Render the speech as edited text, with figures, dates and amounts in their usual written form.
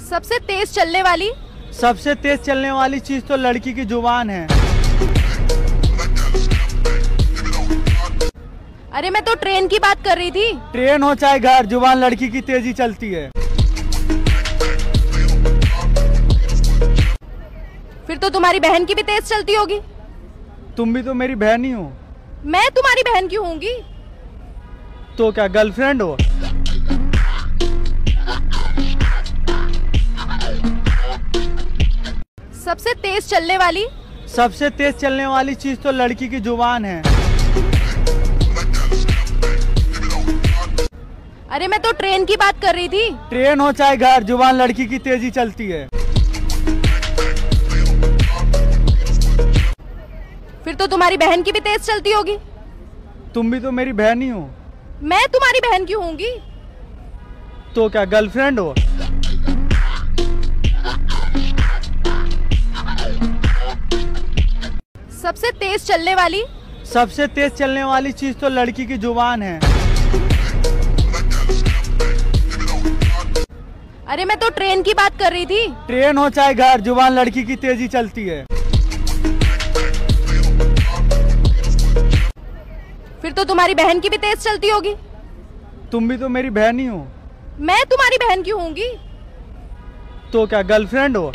सबसे तेज चलने वाली। सबसे तेज चलने वाली चीज तो लड़की की जुबान है। अरे मैं तो ट्रेन की बात कर रही थी। ट्रेन हो चाहे घर, जुबान लड़की की तेजी चलती है। फिर तो तुम्हारी बहन की भी तेज चलती होगी। तुम भी तो मेरी बहन ही हो। मैं तुम्हारी बहन क्यों होंगी? तो क्या गर्लफ्रेंड हो? सबसे तेज चलने वाली। सबसे तेज चलने वाली चीज तो लड़की की जुबान है। अरे मैं तो ट्रेन की बात कर रही थी। ट्रेन हो चाहे घर, जुबान लड़की की तेजी चलती है। फिर तो तुम्हारी बहन की भी तेज चलती होगी। तुम भी तो मेरी बहन ही हो। मैं तुम्हारी बहन क्यों होंगी? तो क्या गर्लफ्रेंड हो? सबसे तेज चलने वाली। सबसे तेज चलने वाली चीज तो लड़की की जुबान है। अरे मैं तो ट्रेन की बात कर रही थी। ट्रेन हो चाहे घर, जुबान लड़की की तेजी चलती है। फिर तो तुम्हारी बहन की भी तेज चलती होगी। तुम भी तो मेरी बहन ही हो। मैं तुम्हारी बहन क्यों होंगी? तो क्या गर्लफ्रेंड हो?